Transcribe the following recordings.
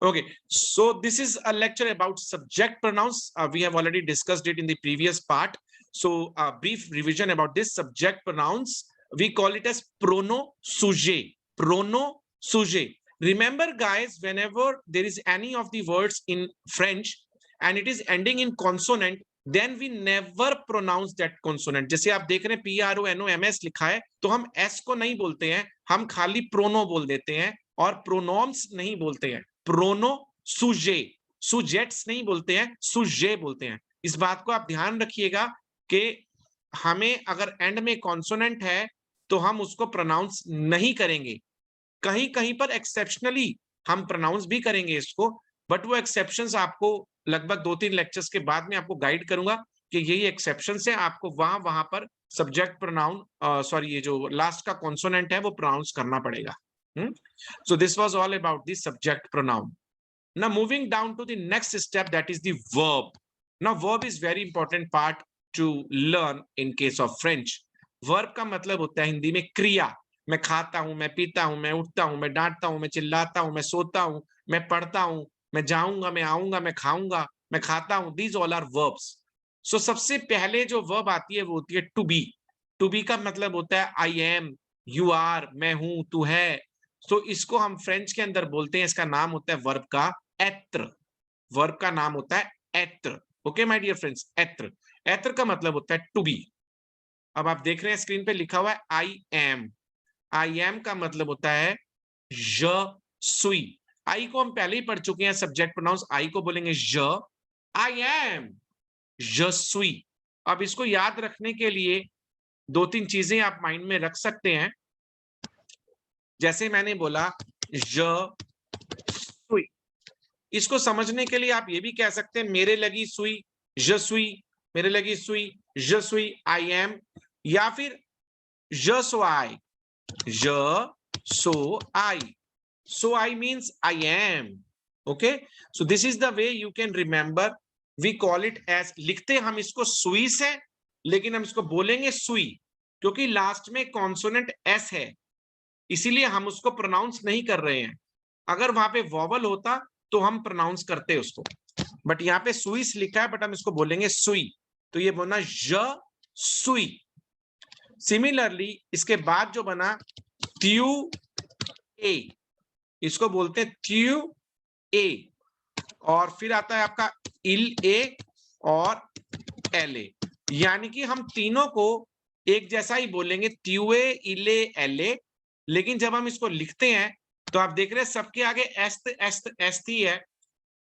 Okay, so this is a lecture about subject pronouns. We have already discussed it in the previous part. So a brief revision about this subject pronouns. We call it as pronom sujet. Pronom sujet. Remember, guys, whenever there is any of the words in French and it is ending in consonant, then we never pronounce that consonant. जैसे आप देख रहे हैं PRONOMS लिखा है, तो हम S को नहीं बोलते हैं, हम खाली प्रोनो बोल देते हैं और प्रोनोम्स नहीं बोलते हैं. प्रोनो सुजे, सुजेट्स नहीं बोलते हैं, सुजे बोलते हैं. इस बात को आप ध्यान रखिएगा कि हमें अगर एंड में कॉन्सोनेंट है तो हम उसको प्रोनाउंस नहीं करेंगे. कहीं कहीं पर एक्सेप्शनली हम प्रोनाउंस भी करेंगे इसको, बट वो एक्सेप्शंस आपको लगभग 2-3 लेक्चर्स के बाद में आपको गाइड करूंगा कि यही एक्सेप्शंस है. आपको वहां पर सब्जेक्ट प्रोनाउन सॉरी ये जो लास्ट का कॉन्सोनेंट है वो प्रोनाउंस करना पड़ेगा. So this was all about the subject pronoun. Now moving down to the next step, that is the verb. Now verb is very important part to learn in case of French. Verb का मतलब होता है हिंदी में क्रिया. मैं खाता हूं, मैं पीता हूं, मैं उठता हूं, मैं डांटता हूं, मैं चिल्लाता हूं, मैं सोता हूं, मैं पढ़ता हूं, मैं जाऊंगा, मैं आऊंगा, मैं खाऊंगा, मैं खाता हूं. These all are verbs. So सबसे पहले जो verb आती है वो होती है to be. To be का मतलब होता है I am, you are, मैं हूं, तू है. तो इसको हम फ्रेंच के अंदर बोलते हैं, इसका नाम होता है वर्ब का एत्र. वर्ब का नाम होता है एत्र. ओके माय डियर फ्रेंड्स, एत्र. एत्र का मतलब होता है टू बी. अब आप देख रहे हैं स्क्रीन पे लिखा हुआ है आई एम. आई एम का मतलब होता है ज सुई. आई को हम पहले ही पढ़ चुके हैं सब्जेक्ट प्रोनाउंस. आई को बोलेंगे ज. आई एम ज सुई. अब इसको याद रखने के लिए 2-3 चीजें आप माइंड में रख सकते हैं. जैसे मैंने बोला ज सुई, इसको समझने के लिए आप ये भी कह सकते हैं मेरे लगी सुई, ज सुई, मेरे लगी सुई, ज सुई, आई एम. या फिर ज सो आई, ज सो आई. सो आई means I am. Okay, so this is the way you can remember. We call it as, लिखते हम इसको सुई से, लेकिन हम इसको बोलेंगे सुई क्योंकि लास्ट में कॉन्सोनेंट एस है, इसीलिए हम उसको प्रोनाउंस नहीं कर रहे हैं. अगर वहां पे वॉवल होता तो हम प्रोनाउंस करते उसको, बट यहाँ पे सुईस लिखा है, बट हम इसको बोलेंगे सुई. तो ये बोलना ज सुई. सिमिलरली इसके बाद जो बना त्यू ए, इसको बोलते हैं त्यू ए. और फिर आता है आपका इल ए और एल ए, यानी कि हम तीनों को एक जैसा ही बोलेंगे, त्यूए, इले, एले. लेकिन जब हम इसको लिखते हैं तो आप देख रहे हैं सबके आगे एस्त एस्त एस्त ही है,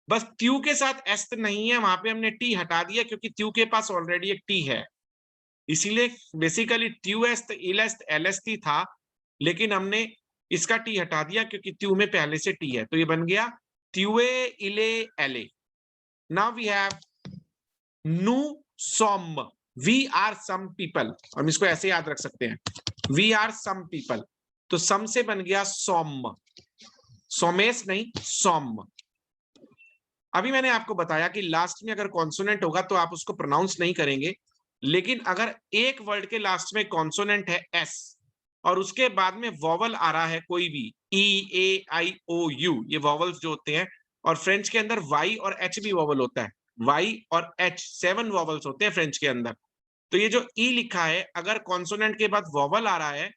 बस त्यू के साथ एस्त नहीं है. वहां पे हमने टी हटा दिया क्योंकि त्यू के पास ऑलरेडी एक टी है, इसीलिए बेसिकली त्यू एस्त, इल एस्त, एल एस्त ही था, लेकिन हमने इसका टी हटा दिया क्योंकि त्यू में पहले से टी है. तो ये बन गया त्यूए, इले, एले. नाउ वी हैव नु सम. We are some people. हम इसको ऐसे याद रख सकते हैं, वी आर सम पीपल. तो सम से बन गया सोम. सोमेश नहीं, सोम. अभी मैंने आपको बताया कि लास्ट में अगर कॉन्सोनेंट होगा तो आप उसको प्रोनाउंस नहीं करेंगे, लेकिन अगर एक वर्ड के लास्ट में कॉन्सोनेंट है एस और उसके बाद में वॉवल आ रहा है कोई भी, ई, ए, आई, ओ, यू, ये वॉवल्स जो होते हैं, और फ्रेंच के अंदर वाई और एच भी वॉवल होता है. वाई और एच 7 वॉवल्स होते हैं फ्रेंच के अंदर. तो ये जो ई लिखा है, अगर कॉन्सोनेंट के बाद वॉवल आ रहा है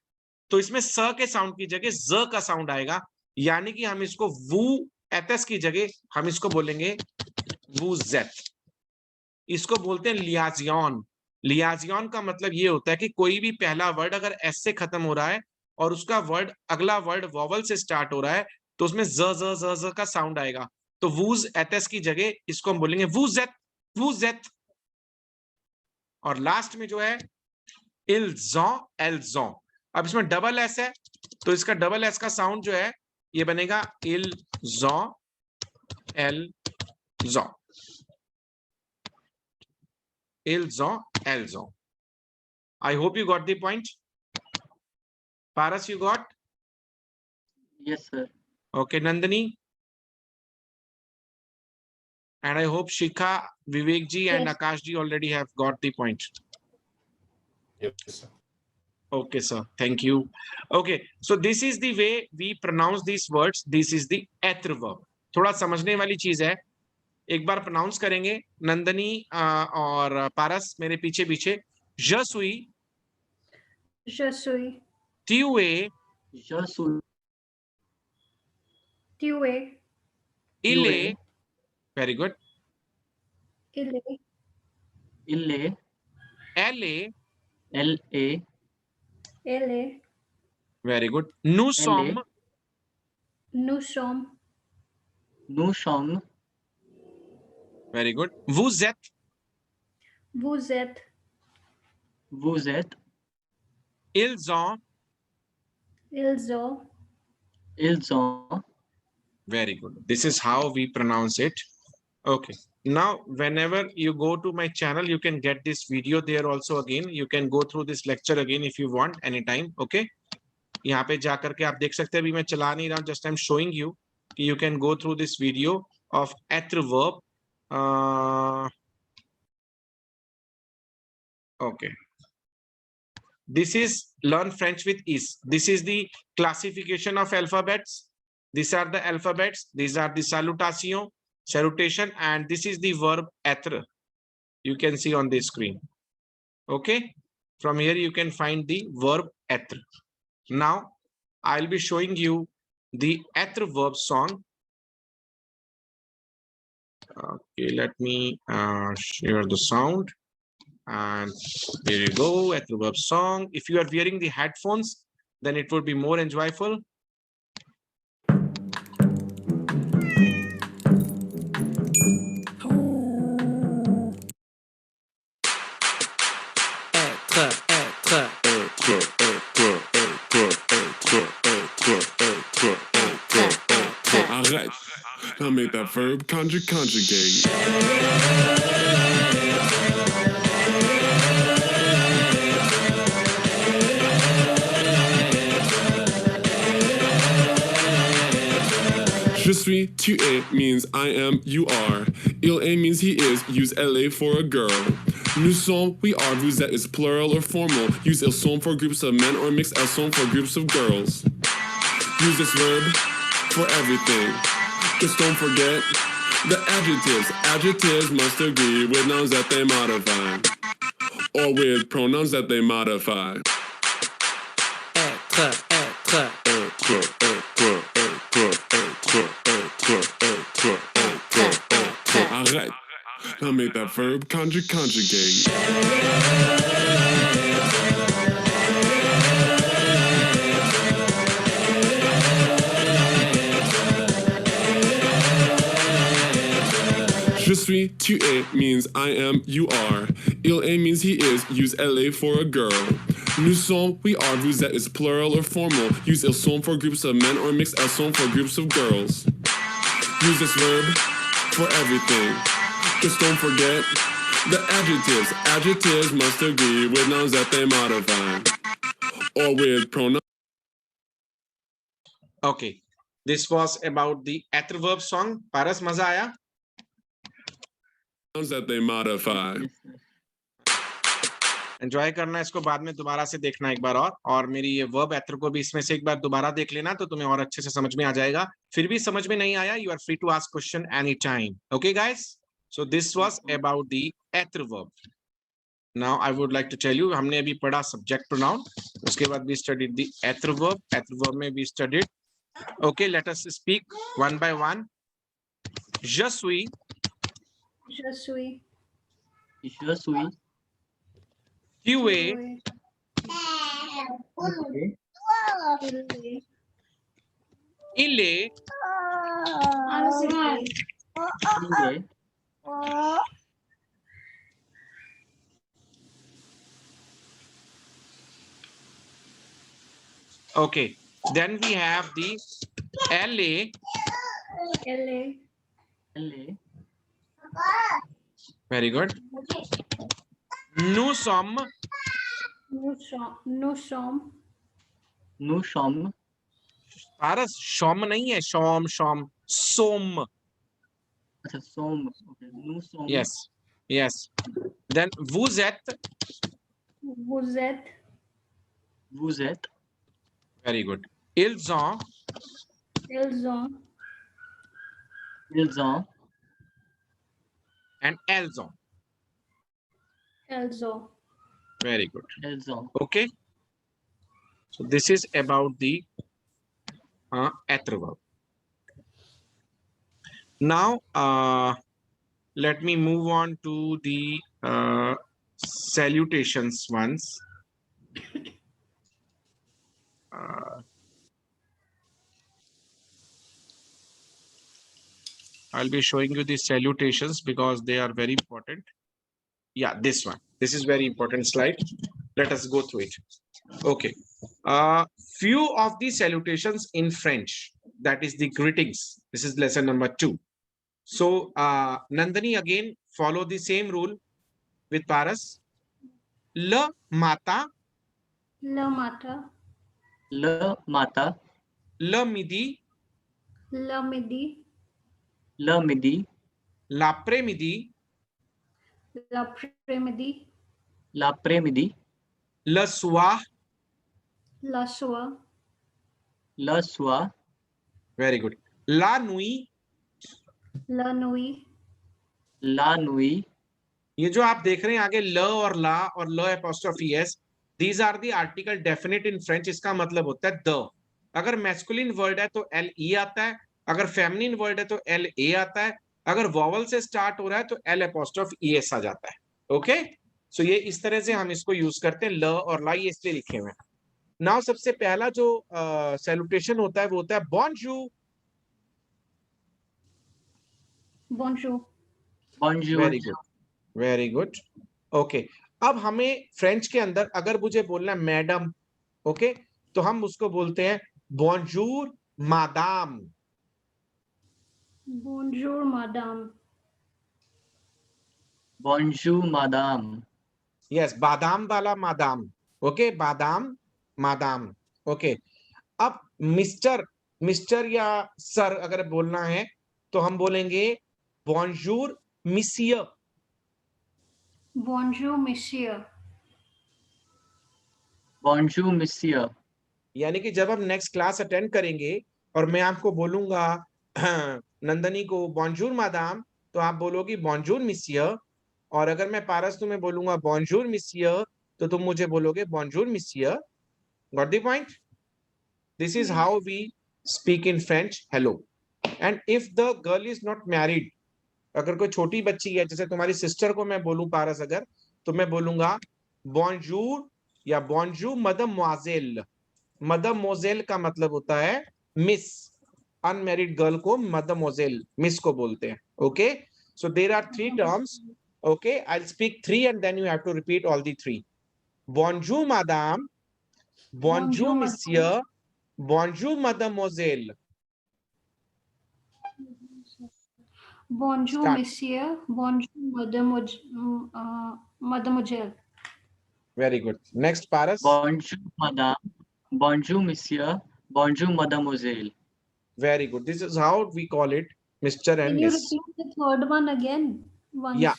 तो इसमें स के साउंड की जगह ज का साउंड आएगा, यानी कि हम इसको वू एतस की जगह हम इसको बोलेंगे वूजेट. इसको बोलते हैं लियाजियन. लियाजियन का मतलब ये होता है कि कोई भी पहला वर्ड अगर एस से खत्म हो रहा है और उसका वर्ड अगला वर्ड वॉवल से स्टार्ट हो रहा है तो उसमें ज ज ज ज का साउंड आएगा. तो वूज एतस की जगह इसको हम बोलेंगे वूजेट, वूजेट. और लास्ट में जो है इल्जॉ, एल्जॉ. अब इसमें डबल एस है तो इसका डबल एस का साउंड जो है ये बनेगा इल्जॉ, एल्जॉ, इल्जॉ, एल्जॉ. I hope you got the point. Paras, you got? Yes, sir. Okay, Nandini. And I hope Shikha, Vivek ji and Yes. Akash ji already have got the point. Yes, sir. Okay, sir. Thank you. Okay, so this is the way we pronounce these words. This is the एत्र verb. थोड़ा समझने वाली चीज है, एक बार pronounce करेंगे। नंदनी और पारस मेरे पीछे पीछे। je suis, Je suis. tu es, Je suis. Tu es. il Tu est, es. very good, Il est. Il est. elle est, Elle est. Elle est. very good, nous Elle sommes, Nous sommes. Nous sommes. very good, vous êtes, Vous êtes. Vous êtes. ils ont, Ils ont. Ils ont. very good. This is how we pronounce it. Okay. Now, whenever you go to my channel, you can get this video there also again. You can go through this lecture again if you want anytime. Okay. यहाँ पे जाकर के आप देख सकते हैं, अभी मैं चला नहीं रहा हूँ, just I'm showing you. You can go through this video of être verb. Okay. This is learn French with ease. This is the classification of alphabets. These are the alphabets. These are the salutation, and this is the verb être. You can see on the screen. Okay. From here you can find the verb être. Now I'll be showing you the être verb song. Okay, let me share the sound. And here you go, être verb song. If you are wearing the headphones, then it would be more enjoyable. Arrête. I'll make that verb conjugate. Je suis, tu es means I am, you are. Il est means he is, use elle for a girl. Nous sommes, we are, vous êtes is plural or formal. Use ils sont for groups of men or mix elles sont for groups of girls. Use this verb for everything. Just don't forget the adjectives. Adjectives must agree with nouns that they modify, or with pronouns that they modify. Arrête. I'll make that verb conjugate. Je suis, tu es means I am, you are. Il est means he is, use elle for a girl. Nous sommes, we are, vous êtes is plural or formal. Use ils sont for groups of men or mix elles sont for groups of girls. Use this verb for everything. Just don't forget the adjectives. Adjectives must agree with nouns that they modify, or with pronouns. Okay, this was about the être verb song. Paras, maza aaya? That they modify. Yes, sir. Enjoy करना, इसको बाद में दोबारा से देखना एक बार और मेरी ये वर्ब एथर को भी इसमें से एक बार दोबारा देख लेना, तो तुम्हें और अच्छे से समझ में आ जाएगा। फिर भी समझ में नहीं आया, you are free to ask question any time. Okay guys, so this was about the एथर verb. Now I would like to tell you, हमने अभी पढ़ा सब्जेक्ट प्रोनाउन, उसके बाद वी स्टडीड द एथर वर्ब। एथर वर्ब में we studied, okay let us speak one by one. je suis, Je suis. Je suis. tu es, il est, Il est. okay, then we have the elle, Elle est. Elle est. very good, nous sommes, Nous sommes. Nous sommes. Nous sommes. पारस शॉम नहीं है, शॉम शॉम, सोम, अच्छा, sommes. Okay. Nous sommes. yes yes, then vous êtes, Vous êtes. Vous êtes. very good, ils ont, Ils ont. ils ont, and elles ont. elles ont. Very good. elles ont. Okay. So this is about the être verb. Now, let me move on to the salutations ones. I'll be showing you the salutations because they are very important. Yeah, this one. This is very important slide. Let us go through it. Okay. Few of the salutations in French, that is the greetings. This is lesson number 2. So, Nandini, again, follow the same rule with Paras. Le mata, Le matin, Le matin, le midi, le midi, le midi, l'après-midi, l'après-midi, l'après-midi, le soir. la soir, le soir, Very good. La nuit. la nuit, la nuit. ये जो आप देख रहे हैं आगे ल और ला और ल apostrophe s, these are the article definite in French. इसका मतलब होता है द. अगर मैस्कुलिन वर्ड है तो एल ई आता है, अगर फेमिनिन वर्ड है तो एल ए आता है, अगर वॉवल से स्टार्ट हो रहा है तो एल एपोस्ट्रोफ ई एस आ जाता है. ओके, सो ये इस तरह से हम इसको यूज करते हैं. ल और ला ये इसलिए लिखे हुए हैं. नाउ सबसे पहला जो सैल्यूटेशन होता है वो होता है bonjour. bonjour, Bonjour. Very good, very good. Okay, अब हमें फ्रेंच के अंदर अगर मुझे बोलना है मैडम, ओके, तो हम उसको बोलते हैं बॉन्जूर मादाम. bonjour madame, Bonjour, madame. Yes, बादाम वाला मादाम. ओके, बादाम मादाम. ओके, अब मिस्टर, मिस्टर या सर अगर बोलना है तो हम बोलेंगे बॉन्जूर मिसियर. bonjour monsieur, Bonjour, monsieur. यानी कि जब हम नेक्स्ट क्लास अटेंड करेंगे और मैं आपको बोलूंगा नंदनी को बॉन्जूर मादाम, तो आप बोलोगी बॉन्जूर मिसियर. और अगर मैं पारस तुम्हें बोलूंगा बॉन्जूर मिसियर, तो तुम मुझे बोलोगे बॉन्जूर मिसियर. Got the point? This is how we speak in French hello. And if the girl is not married, अगर कोई छोटी बच्ची है, जैसे तुम्हारी सिस्टर को मैं बोलूं पारस अगर, तो मैं बोलूंगा बॉन्जूर या बॉन्जूर मदम मोजेल. मदम मोजेल का मतलब होता है मिस. अनमैरिड गर्ल को मदम मोजेल, मिस को बोलते हैं. Okay, so there are 3 terms. Okay, I will speak 3 and then you have to repeat all the 3. बॉन्जूर मादाम, बॉन्जूर Bonjour, मिसियर, बॉन्जूर मदम मोजेल. bonjour Start. monsieur, bonjour mademoiselle, Very good. Next, Paras. Bonjour, madame. Bonjour, monsieur. Bonjour, mademoiselle. Very good. This is how we call it, Mr. Can and you Miss. repeat the third one again? Once. Yeah.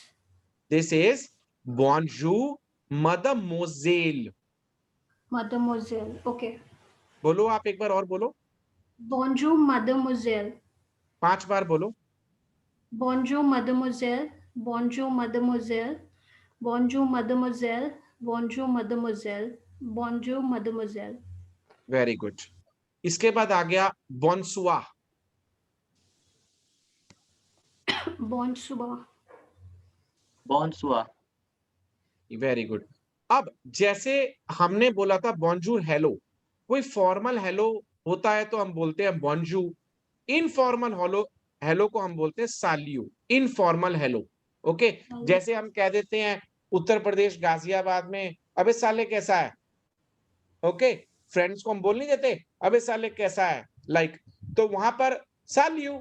This is bonjour, mademoiselle. Mademoiselle. Okay. बोलो आप एक बार और बोलो. Bonjour, mademoiselle. 5 बार बोलो. Bonjour, mademoiselle. Bonjour, mademoiselle. Bonjour, mademoiselle. Bonjour, mademoiselle. Bonjour, mademoiselle. Very good. इसके बाद आ गया bonsoir. Bonsoir. Bonsoir. Very good. अब जैसे हमने बोला था bonjour hello, कोई फॉर्मल हेलो होता है तो हम बोलते हैं bonjour. इनफॉर्मल हेलो को हम बोलते हैं साल्यू. Informal hello. ओके, जैसे हम कह देते हैं उत्तर प्रदेश गाजियाबाद में, अबे साले कैसा है. ओके, फ्रेंड्स को हम बोल नहीं देते अबे साले कैसा है, लाइक, तो वहां पर साल्यू,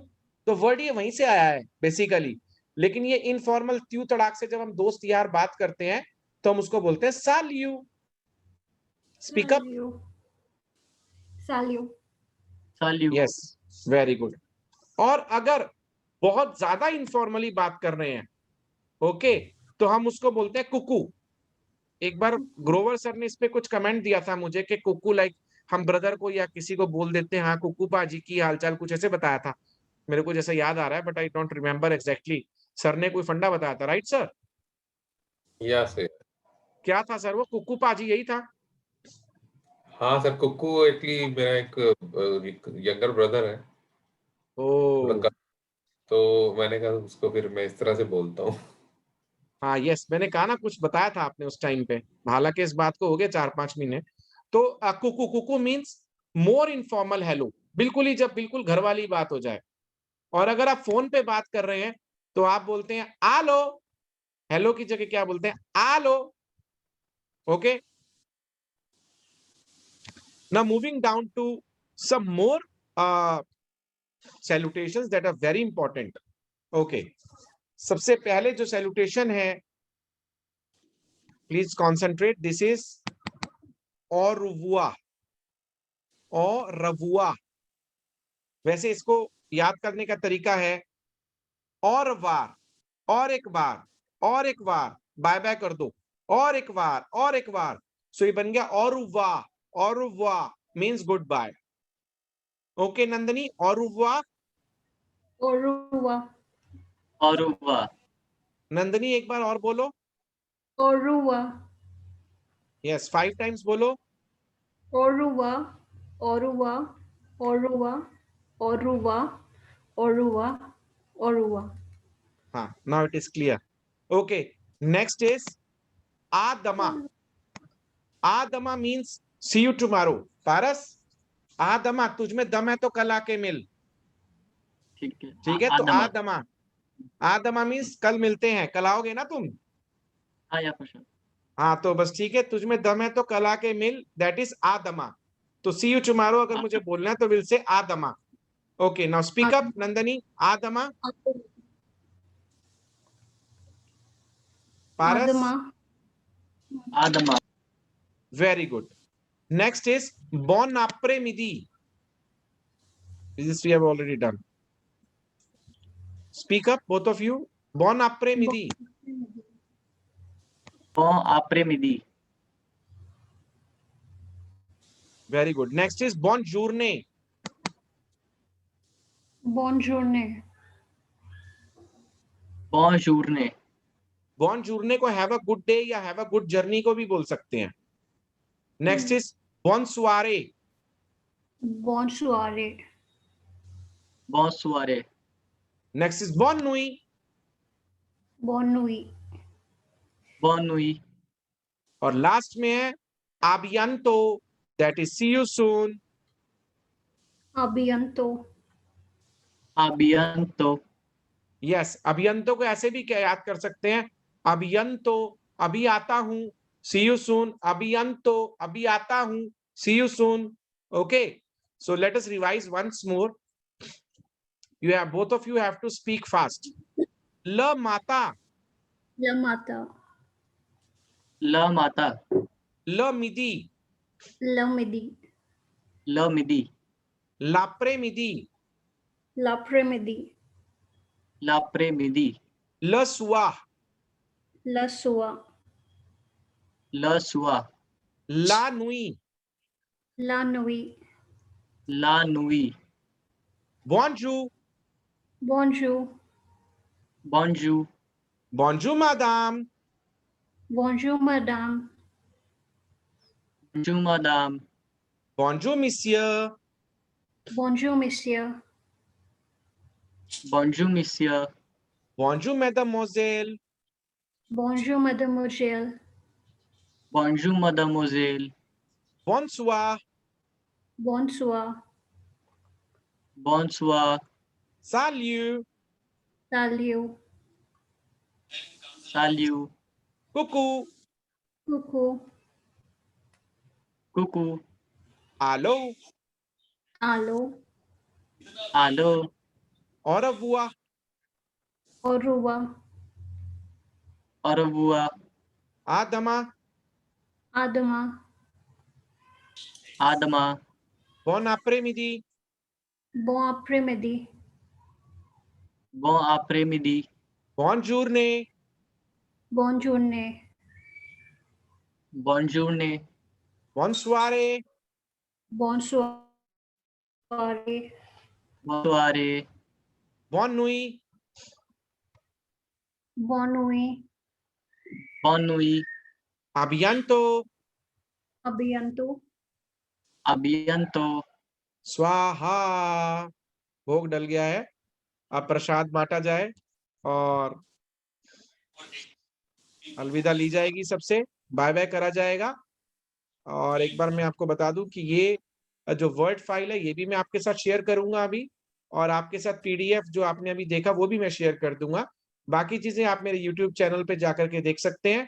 तो वर्ड ये वहीं से आया है बेसिकली. लेकिन ये इनफॉर्मल त्यू तड़ाक से जब हम दोस्त यार बात करते हैं तो हम उसको बोलते हैं साल्यू. Speak up. Salut. Salut. Yes, very good. और अगर बहुत ज्यादा इनफॉर्मली बात कर रहे हैं, ओके, तो हम उसको बोलते हैं कुकू. एक बार ग्रोवर सर ने इस पे कुछ कमेंट दिया था मुझे कि कुकू, लाइक हम ब्रदर को या किसी को बोल देते हैं हाँ कुकू पाजी की हालचाल, कुछ ऐसे बताया था. मेरे को जैसा याद आ रहा है, but I don't remember exactly. Sir ने कोई फंडा बताया था, राइट सर? या सर। क्या था सर वो? कुक्कू पाजी यही था? हाँ सर, कुक्कू एक्चुअली मेरा एक यंगर ब्रदर है ओ लड़का, तो मैंने कहा उसको फिर मैं इस तरह से बोलता हूँ। हाँ, यस, मैंने कहा ना, कुछ बताया था आपने उस टाइम पे, हालांकि इस बात को हो गए 4-5 महीने। तो कुकू, कुकू मीन्स मोर इनफॉर्मल हेलो, बिल्कुल ही जब बिल्कुल घर वाली बात हो जाए। और अगर आप फोन पे बात कर रहे हैं तो आप बोलते हैं आलो, हेलो की जगह क्या बोलते हैं? आलो। Okay, now moving down to some more salutations that are very important. Okay, सबसे पहले जो सैल्यूटेशन है, प्लीज कॉन्सेंट्रेट, दिस इज औरवुआ, औरवुआ। वैसे इसको याद करने का तरीका है और बार, और एक बार, और एक बार, बाय बाय कर दो, और एक बार, और एक बार। सो ये बन गया औरवुआ। औरवुआ means good bye. Okay Nandini, औरवुआ। Oruwa. Oruwa. नंदनी एक बार और बोलो। Oruwa. यस, 5 टाइम्स बोलो। Oruwa. Oruwa. Oruwa. Oruwa. Oruwa. Oruwa. हाँ, now it is clear. Okay, next is आदमा। आदमा means see you tomorrow. Paras, आदमा, तुझ में दम है तो कल आके मिल। ठीक है। ठीक है, तो आदमा। आदमा, आदमा मीन्स कल मिलते हैं, कल आओगे ना तुम? हाँ या for sure. हाँ, तो बस ठीक है, तुझ में दम है तो कल आके मिल, दैट इज आदमा। तो सी यू टुमारो अगर मुझे बोलना है तो विल से आदमा। Okay, now speak up Nandini. आदमा। Paras. Adama. Adama. Very good. Next is बॉन आपरे मिदी। This we have already done. Speak up both of you. बॉन आपरे मिदी। Bon après-midi. Very good. Next is बॉन जूरने। Bonjourne. Bon journée. बॉन जूरने को हैव अ गुड डे या हैव अ गुड जर्नी को भी बोल सकते हैं। नेक्स्ट इज बॉन सुआरे। Bon soirée. Bon soirée. Next is बॉन नुई। Bonne nuit. Bonne nuit. और लास्ट में है आबियंतो, that is see you soon. A bientôt. À bientôt. Yes, अभियंतो को ऐसे भी क्या याद कर सकते हैं? अभियंतो, अभी आता हूं, सी यू सून। अभियंतो, अभी आता हूं, see you soon. Okay, so let us revise once more. You have, both of you have to speak fast. ल माता। La mata. Le matin. ल मिदी। La midi. Le midi. लाप्रे मिदी। L'après-midi. L'après-midi. ल सुआ। La soie. Le soir. ला नुई। La nuit. La nuit. बॉन्जू। Bonjour. Bonjour. बॉन्जू मादाम। Bonjour, madame. Bonjour madame. बॉन्जू मिसियर। Bonjour, monsieur. Bonjour monsieur. बॉन्जू मैडमोजेल। Bonjour, mademoiselle. Bonjour mademoiselle. बॉन्सुआ। Bonsoir. Bonsoir. साल्यू। Salut. Salut. कुकू। Coucou. Coucou. आलो। Allô. Allô. और Abua. Au revoir. Au revoir. आदमा। À demain. À demain. बॉन आपरे मिदी। Bon après-midi. Bon après-midi. Bon जूरने। Bonne journée. Bonne journée. Bon सुआरे। Bonne soirée. Bonne soirée. Bonne nuit. Bonne nuit. Bonne nuit. A bientôt. A bientôt. A bientôt. स्वाहा। भोग डल गया है, अब प्रसाद बांटा जाए और अलविदा ली जाएगी, सबसे बाय बाय करा जाएगा। और एक बार मैं आपको बता दूं कि ये जो वर्ड फाइल है ये भी मैं आपके साथ शेयर करूंगा अभी, और आपके साथ पीडीएफ जो आपने अभी देखा वो भी मैं शेयर कर दूंगा। बाकी चीजें आप मेरे यूट्यूब चैनल पे जाकर के देख सकते हैं।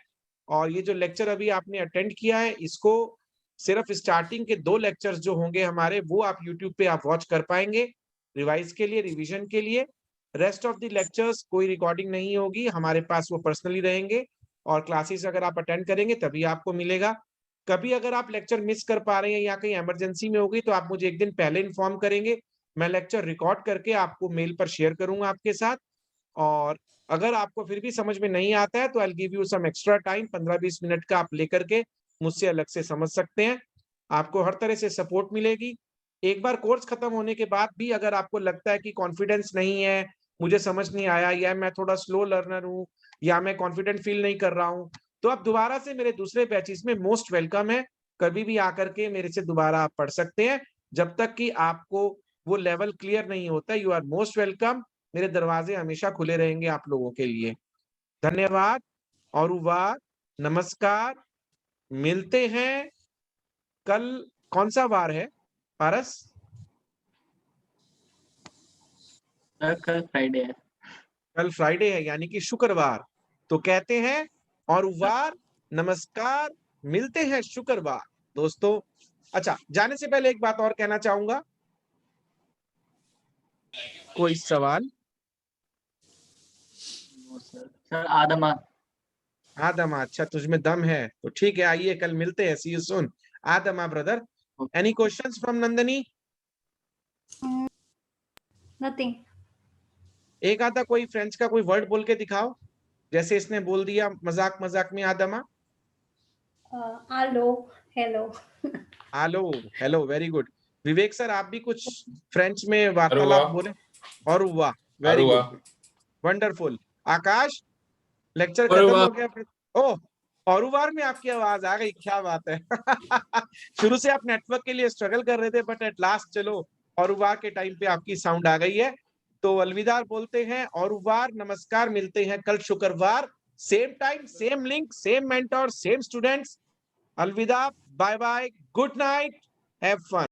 और ये जो लेक्चर अभी आपने अटेंड किया है, इसको सिर्फ स्टार्टिंग के 2 लेक्चर्स जो होंगे हमारे, वो आप यूट्यूब पे आप वॉच कर पाएंगे रिवाइज के लिए, रिवीजन के लिए। रेस्ट ऑफ द लेक्चर्स कोई रिकॉर्डिंग नहीं होगी हमारे पास, वो पर्सनली रहेंगे, और क्लासेस अगर आप अटेंड करेंगे तभी आपको मिलेगा। कभी अगर आप लेक्चर मिस कर पा रहे हैं या कहीं इमरजेंसी में होगी तो आप मुझे एक दिन पहले इन्फॉर्म करेंगे, मैं लेक्चर रिकॉर्ड करके आपको मेल पर शेयर करूंगा आपके साथ। और अगर आपको फिर भी समझ में नहीं आता है तो I will give you some extra time, 15-20 minute का आप लेकर के मुझसे अलग से समझ सकते हैं। आपको हर तरह से सपोर्ट मिलेगी। एक बार कोर्स खत्म होने के बाद भी अगर आपको लगता है कि कॉन्फिडेंस नहीं है, मुझे समझ नहीं आया, या मैं थोड़ा स्लो लर्नर हूँ, या मैं कॉन्फिडेंट फील नहीं कर रहा हूँ, तो आप दोबारा से मेरे दूसरे बैचेस में मोस्ट वेलकम है। कभी भी आकर के मेरे से दोबारा आप पढ़ सकते हैं। जब तक कि आपको वो लेवल क्लियर नहीं होता, यू आर मोस्ट वेलकम। मेरे दरवाजे हमेशा खुले रहेंगे आप लोगों के लिए। धन्यवाद और नमस्कार। मिलते हैं कल। कौन सा वार है पारस? कल फ्राइडे है। कल फ्राइडे है, यानी कि शुक्रवार। तो कहते हैं और नमस्कार, मिलते हैं शुक्रवार दोस्तों। अच्छा, जाने से पहले एक बात और कहना चाहूंगा। कोई सवाल? सर आदमा। आदमा, अच्छा तुझमें दम है तो ठीक है, आइए कल मिलते हैं। सी यू सून आदमा brother. Any questions from Nandini? Nothing. एक आधा कोई फ्रेंच का कोई वर्ड बोल के दिखाओ, जैसे इसने बोल दिया मजाक मजाक में आदमा। Hello. Hello. Hello, hello, very good. Vivek sir, आप भी कुछ फ्रेंच में वार्तालाप बोले। और हुआ, very good, wonderful. Akash, lecture खत्म हो गया। ओह, औरुवार में आपकी आवाज आ गई, क्या बात है। शुरू से आप नेटवर्क के लिए स्ट्रगल कर रहे थे, बट एट लास्ट चलो औरुवार के टाइम पे आपकी साउंड आ गई है। तो अलविदा बोलते हैं, औरुवार, नमस्कार। मिलते हैं कल शुक्रवार, same time, same link, same mentor, same students. अलविदा, bye bye, good night, have fun.